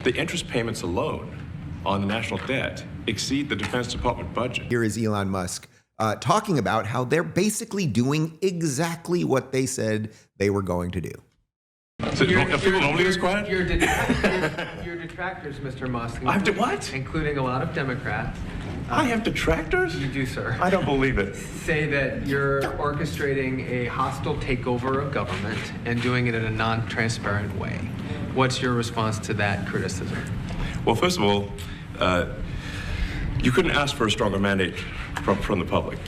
The interest payments alone on the national debt exceed the Defense Department budget. Here is Elon Musk talking about how they're basically doing exactly what they said they were going to do. So are people normally this quiet? Your detractors, Mr. Musk. I have to what? Including a lot of Democrats. I have detractors? You do, sir. I don't believe it. Say that you're orchestrating a hostile takeover of government and doing it in a non-transparent way. What's your response to that criticism? Well, first of all, you couldn't ask for a stronger mandate from the public.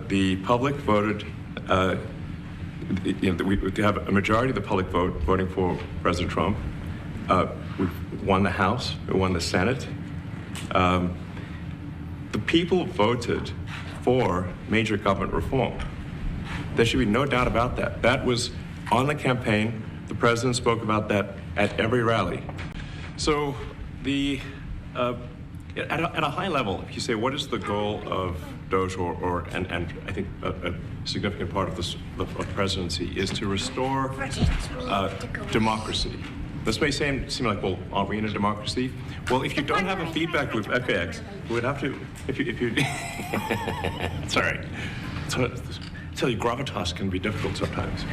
The public voted. We have a majority of the public voting for President Trump. We won the House. We won the Senate. The people voted for major government reform. There should be no doubt about that. That was on the campaign. The president spoke about that at every rally. So at a high level, if you say, what is the goal of DOGE and I think a significant part of the presidency is to restore democracy. This may seem like, well, aren't we in a democracy? Well, if you don't have a feedback loop, FAX, we would have to, if you it's all right. Tell you, gravitas can be difficult sometimes.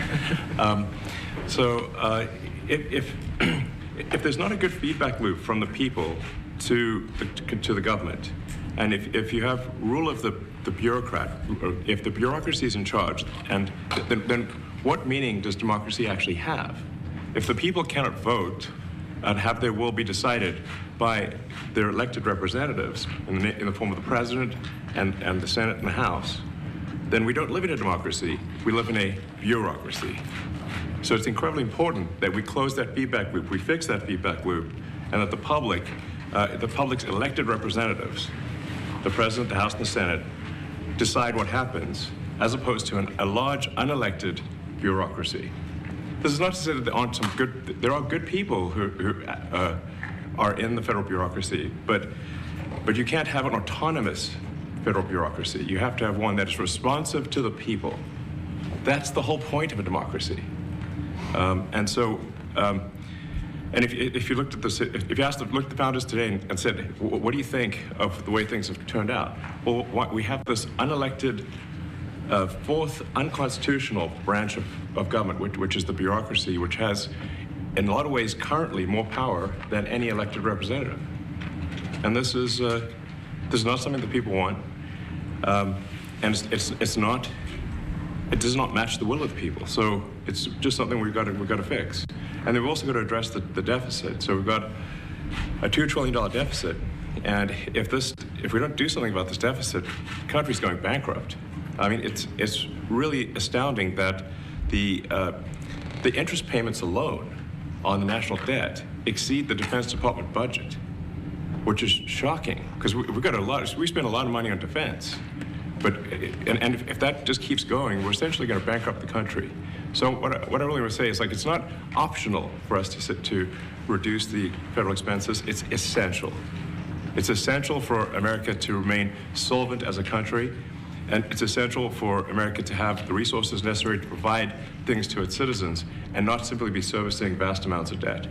If there's not a good feedback loop from the people to the government, and if you have rule of the bureaucrat, or if the bureaucracy is in charge, and then what meaning does democracy actually have? If the people cannot vote and have their will be decided by their elected representatives in the form of the president and the Senate and the House, then we don't live in a democracy, we live in a bureaucracy. So it's incredibly important that we close that feedback loop, we fix that feedback loop, and that the public's elected representatives, the president, the House, and the Senate, decide what happens, as opposed to a large, unelected bureaucracy. This is not to say that there are good people who are in the federal bureaucracy, but you can't have an autonomous federal bureaucracy. You have to have one that is responsive to the people. That's the whole point of a democracy. And if you looked at this, if you looked at the founders today and said, what do you think of the way things have turned out? Well, we have this unelected, fourth unconstitutional branch of government, which is the bureaucracy, which has, in a lot of ways, currently more power than any elected representative. And this is not something that people want, and it does not match the will of the people. So it's just something we've got to fix. And then we've also got to address the deficit. So we've got a $2 trillion deficit, and if we don't do something about this deficit, the country's going bankrupt. I mean, it's really astounding that the interest payments alone on the national debt exceed the Defense Department budget, which is shocking because we spend a lot of money on defense. But if that just keeps going, we're essentially going to bankrupt the country. So what I really want to say is, like, it's not optional for us to reduce the federal expenses. It's essential. It's essential for America to remain solvent as a country, and it's essential for America to have the resources necessary to provide things to its citizens and not simply be servicing vast amounts of debt.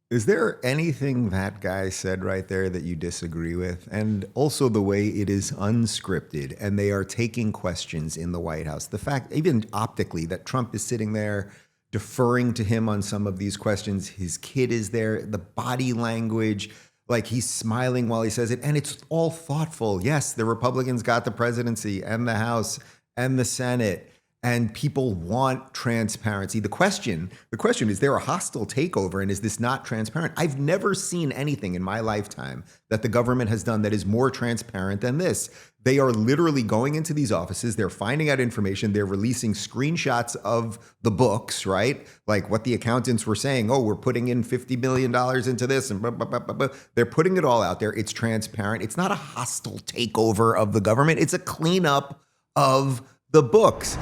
Is there anything that guy said right there that you disagree with? And also the way it is unscripted and they are taking questions in the White House. The fact, even optically, that Trump is sitting there deferring to him on some of these questions. His kid is there, the body language, like he's smiling while he says it. And it's all thoughtful. Yes, the Republicans got the presidency and the House and the Senate. And people want transparency. The question is there a hostile takeover, and is this not transparent? I've never seen anything in my lifetime that the government has done that is more transparent than this. They are literally going into these offices. They're finding out information. They're releasing screenshots of the books, right? Like what the accountants were saying, oh, we're putting in $50 million into this, and blah, blah, blah, blah, blah. They're putting it all out there. It's transparent. It's not a hostile takeover of the government. It's a cleanup of the books.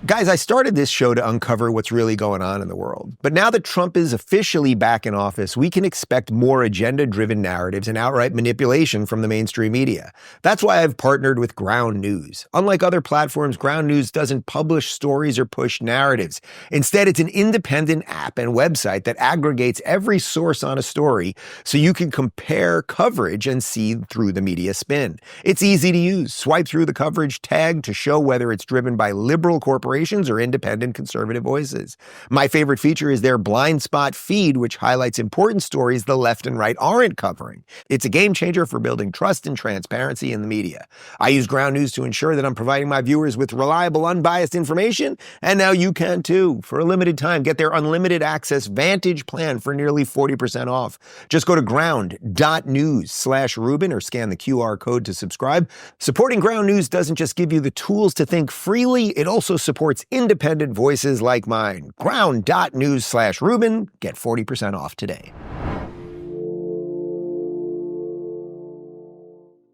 Guys, I started this show to uncover what's really going on in the world. But now that Trump is officially back in office, we can expect more agenda-driven narratives and outright manipulation from the mainstream media. That's why I've partnered with Ground News. Unlike other platforms, Ground News doesn't publish stories or push narratives. Instead, it's an independent app and website that aggregates every source on a story so you can compare coverage and see through the media spin. It's easy to use. Swipe through the coverage tag to show whether it's driven by liberal corporations or independent conservative voices. My favorite feature is their blind spot feed, which highlights important stories the left and right aren't covering. It's a game changer for building trust and transparency in the media. I use Ground News to ensure that I'm providing my viewers with reliable, unbiased information, and now you can too. For a limited time, get their unlimited access Vantage plan for nearly 40% off. Just go to ground.news/Rubin or scan the QR code to subscribe. Supporting Ground News doesn't just give you the tools to think freely, it also supports independent voices like mine. Ground.news/Rubin. Get 40% off today.